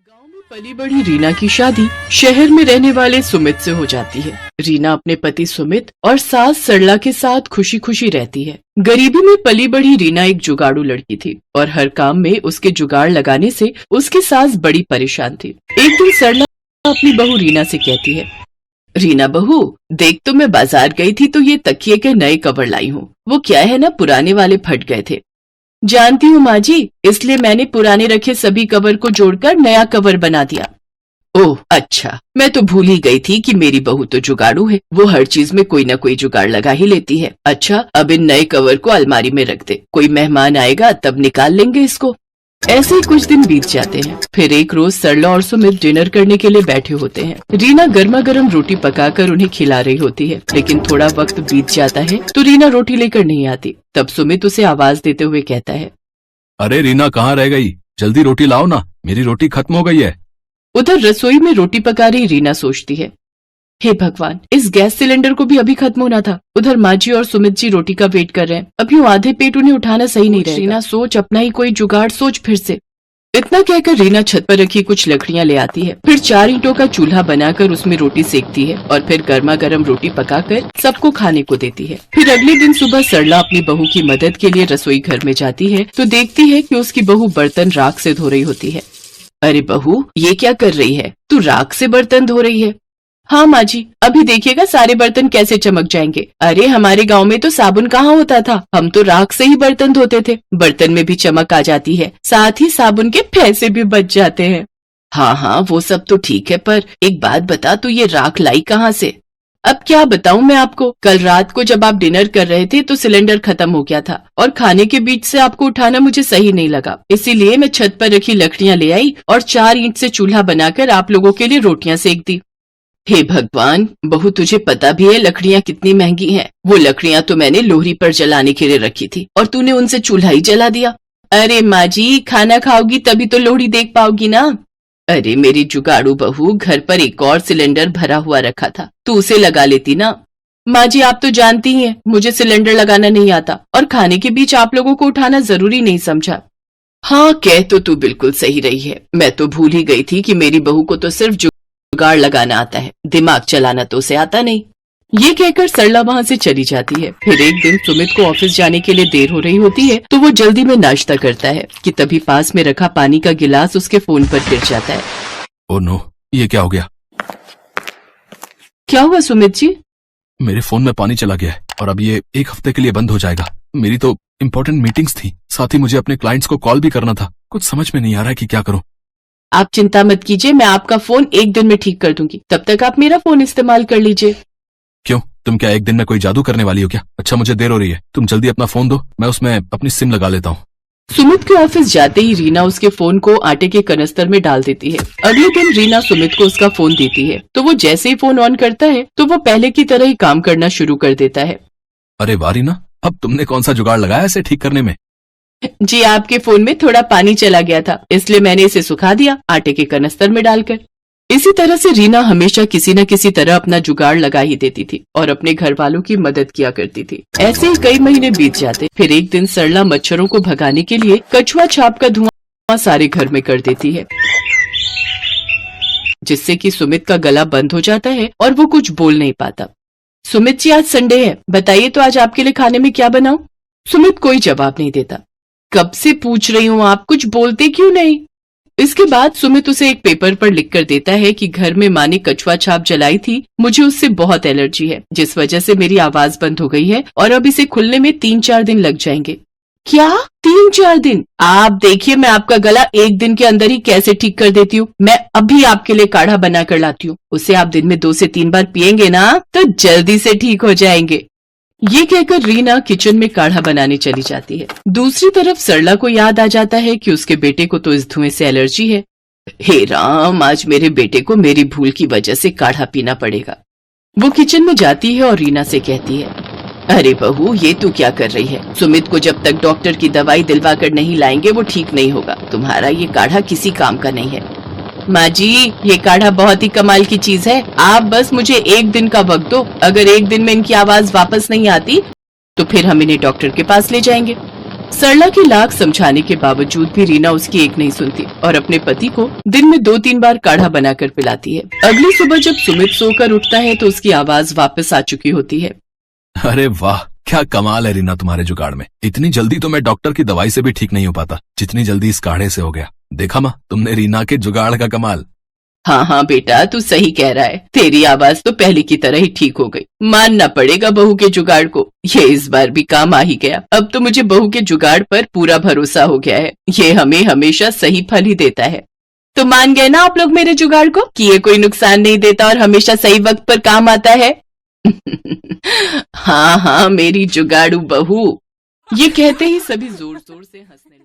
गांव में पली बड़ी रीना की शादी शहर में रहने वाले सुमित से हो जाती है। रीना अपने पति सुमित और सास सरला के साथ खुशी खुशी रहती है। गरीबी में पली बड़ी रीना एक जुगाड़ू लड़की थी और हर काम में उसके जुगाड़ लगाने से उसकी सास बड़ी परेशान थी। एक दिन सरला अपनी बहू रीना से कहती है, रीना बहू देख तो मैं बाजार गई थी तो ये तकिए के नए कवर लाई हूँ। वो क्या है ना, पुराने वाले फट गए थे। जानती हूँ माँ जी, इसलिए मैंने पुराने रखे सभी कवर को जोड़कर नया कवर बना दिया। ओह अच्छा, मैं तो भूल ही गई थी कि मेरी बहू तो जुगाड़ू है, वो हर चीज में कोई न कोई जुगाड़ लगा ही लेती है। अच्छा, अब इन नए कवर को अलमारी में रख दे, कोई मेहमान आएगा तब निकाल लेंगे इसको। ऐसे ही कुछ दिन बीत जाते हैं। फिर एक रोज सरला और सुमित डिनर करने के लिए बैठे होते हैं। रीना गर्मा गर्म रोटी पकाकर उन्हें खिला रही होती है, लेकिन थोड़ा वक्त बीत जाता है तो रीना रोटी लेकर नहीं आती। तब सुमित उसे आवाज देते हुए कहता है, अरे रीना कहाँ रह गई, जल्दी रोटी लाओ ना, मेरी रोटी खत्म हो गई है। उधर रसोई में रोटी पका रही रीना सोचती है, हे भगवान, इस गैस सिलेंडर को भी अभी खत्म होना था। उधर माँ जी और सुमित जी रोटी का वेट कर रहे हैं, अब यूं आधे पेट उन्हें उठाना सही नहीं रहेगा। रीना सोच अपना ही कोई जुगाड़ सोच फिर से। इतना कहकर रीना छत पर रखी कुछ लकड़ियां ले आती है, फिर 4 ईंटों का चूल्हा बनाकर उसमें रोटी सेकती है और फिर गर्मा गर्म रोटी पकाकर सबको खाने को देती है। फिर अगले दिन सुबह सरला अपनी बहू की मदद के लिए रसोई घर में जाती है तो देखती है कि उसकी बहू बर्तन राख से धो रही होती है। अरे बहू, ये क्या कर रही है, तू राख से बर्तन धो रही है? हाँ माँ जी, अभी देखिएगा सारे बर्तन कैसे चमक जाएंगे। अरे हमारे गांव में तो साबुन कहाँ होता था, हम तो राख से ही बर्तन धोते थे। बर्तन में भी चमक आ जाती है, साथ ही साबुन के पैसे भी बच जाते हैं। हाँ हाँ, वो सब तो ठीक है, पर एक बात बता, तू ये राख लाई कहाँ से? अब क्या बताऊं मैं आपको, कल रात को जब आप डिनर कर रहे थे तो सिलेंडर खत्म हो गया था और खाने के बीच से आपको उठाना मुझे सही नहीं लगा, इसीलिए मैं छत पर रखी लकड़ियां ले आई और 4 ईंट से चूल्हा बनाकर आप लोगों के लिए रोटियां सेक दी। हे भगवान बहू, तुझे पता भी है लकड़ियां कितनी महंगी हैं। वो लकड़ियां तो मैंने लोहरी पर जलाने के लिए रखी थी और तूने उनसे चूल्हा ही जला दिया। अरे माँ जी, खाना खाओगी तभी तो लोहड़ी देख पाओगी ना। अरे मेरी जुगाड़ू बहू, घर पर एक और सिलेंडर भरा हुआ रखा था, तू उसे लगा लेती ना। माँ जी आप तो जानती ही हैं, मुझे सिलेंडर लगाना नहीं आता और खाने के बीच आप लोगों को उठाना जरूरी नहीं समझा। हाँ, कह तो तू बिल्कुल सही रही है, मैं तो भूल ही गई थी कि मेरी बहू को तो सिर्फ जुगाड़ लगाना आता है, दिमाग चलाना तो उसे आता नहीं। ये कहकर सरला वहाँ से चली जाती है। फिर एक दिन सुमित को ऑफिस जाने के लिए देर हो रही होती है तो वो जल्दी में नाश्ता करता है कि तभी पास में रखा पानी का गिलास उसके फोन पर गिर जाता है। ओह नो, ये क्या हो गया? क्या हुआ सुमित जी? मेरे फोन में पानी चला गया है और अब ये 1 हफ्ते के लिए बंद हो जाएगा। मेरी तो इम्पोर्टेंट मीटिंग्स थी, साथ ही मुझे अपने क्लाइंट्स को कॉल भी करना था। कुछ समझ में नहीं आ रहा है कि क्या करूं। आप चिंता मत कीजिए, मैं आपका फोन 1 दिन में ठीक कर दूंगी, तब तक आप मेरा फोन इस्तेमाल कर लीजिए। क्यों, तुम क्या 1 दिन में कोई जादू करने वाली हो क्या? अच्छा मुझे देर हो रही है, तुम जल्दी अपना फोन दो, मैं उसमें अपनी सिम लगा लेता हूँ। सुमित के ऑफिस जाते ही रीना उसके फोन को आटे के कनस्तर में डाल देती है। अगले दिन रीना सुमित को उसका फोन देती है तो वो जैसे ही फोन ऑन करता है तो वो पहले की तरह ही काम करना शुरू कर देता है। अरे वाह रीना, अब तुमने कौन सा जुगाड़ लगाया इसे ठीक करने में? जी आपके फोन में थोड़ा पानी चला गया था, इसलिए मैंने इसे सुखा दिया आटे के कनस्तर में डालकर। इसी तरह से रीना हमेशा किसी न किसी तरह अपना जुगाड़ लगा ही देती थी और अपने घर वालों की मदद किया करती थी। ऐसे ही कई महीने बीत जाते। फिर एक दिन सरला मच्छरों को भगाने के लिए कछुआ छाप का धुआं सारे घर में कर देती है, जिससे कि सुमित का गला बंद हो जाता है और वो कुछ बोल नहीं पाता। सुमित जी आज संडे है, बताइए तो आज आपके लिए खाने में क्या बनाऊं? सुमित कोई जवाब नहीं देता। कब से पूछ रही हूँ, आप कुछ बोलते क्यों नहीं? इसके बाद सुमित उसे एक पेपर पर लिख कर देता है कि घर में माँ ने कछुआ छाप जलाई थी, मुझे उससे बहुत एलर्जी है, जिस वजह से मेरी आवाज बंद हो गई है और अब इसे खुलने में 3-4 दिन लग जाएंगे। क्या 3-4 दिन? आप देखिए मैं आपका गला 1 दिन के अंदर ही कैसे ठीक कर देती हूँ। मैं अभी आपके लिए काढ़ा बना कर लाती हूँ, उसे आप दिन में 2 से 3 बार पियेंगे ना तो जल्दी से ठीक हो जाएंगे। ये कहकर रीना किचन में काढ़ा बनाने चली जाती है। दूसरी तरफ सरला को याद आ जाता है कि उसके बेटे को तो इस धुएं से एलर्जी है। हे राम, आज मेरे बेटे को मेरी भूल की वजह से काढ़ा पीना पड़ेगा। वो किचन में जाती है और रीना से कहती है, अरे बहू ये तू क्या कर रही है? सुमित को जब तक डॉक्टर की दवाई दिलवा कर नहीं लाएंगे वो ठीक नहीं होगा। तुम्हारा ये काढ़ा किसी काम का नहीं है। माँ जी ये काढ़ा बहुत ही कमाल की चीज है, आप बस मुझे 1 दिन का वक्त दो। अगर 1 दिन में इनकी आवाज वापस नहीं आती तो फिर हम इन्हें डॉक्टर के पास ले जाएंगे। सरला की लाख समझाने के बावजूद भी रीना उसकी एक नहीं सुनती और अपने पति को दिन में 2-3 बार काढ़ा बनाकर पिलाती है। अगली सुबह जब सुमित सोकर उठता है तो उसकी आवाज वापस आ चुकी होती है। अरे वाह, क्या कमाल है रीना तुम्हारे जुगाड़ में। इतनी जल्दी तो मैं डॉक्टर की दवाई से भी ठीक नहीं हो पाता जितनी जल्दी इस काढ़े से हो गया। देखा माँ, तुमने रीना के जुगाड़ का कमाल। हाँ हाँ बेटा, तू सही कह रहा है। तेरी आवाज तो पहले की तरह ही ठीक हो गई। मानना पड़ेगा बहू के जुगाड़ को, ये इस बार भी काम आ ही गया। अब तो मुझे बहू के जुगाड़ पर पूरा भरोसा हो गया है। ये हमें हमेशा सही फल ही देता है। तो मान गए ना आप लोग मेरे जुगाड़ को कि ये कोई नुकसान नहीं देता और हमेशा सही वक्त पर काम आता है। हाँ हाँ मेरी जुगाड़ू बहू। ये कहते ही सभी जोर जोर से हंसने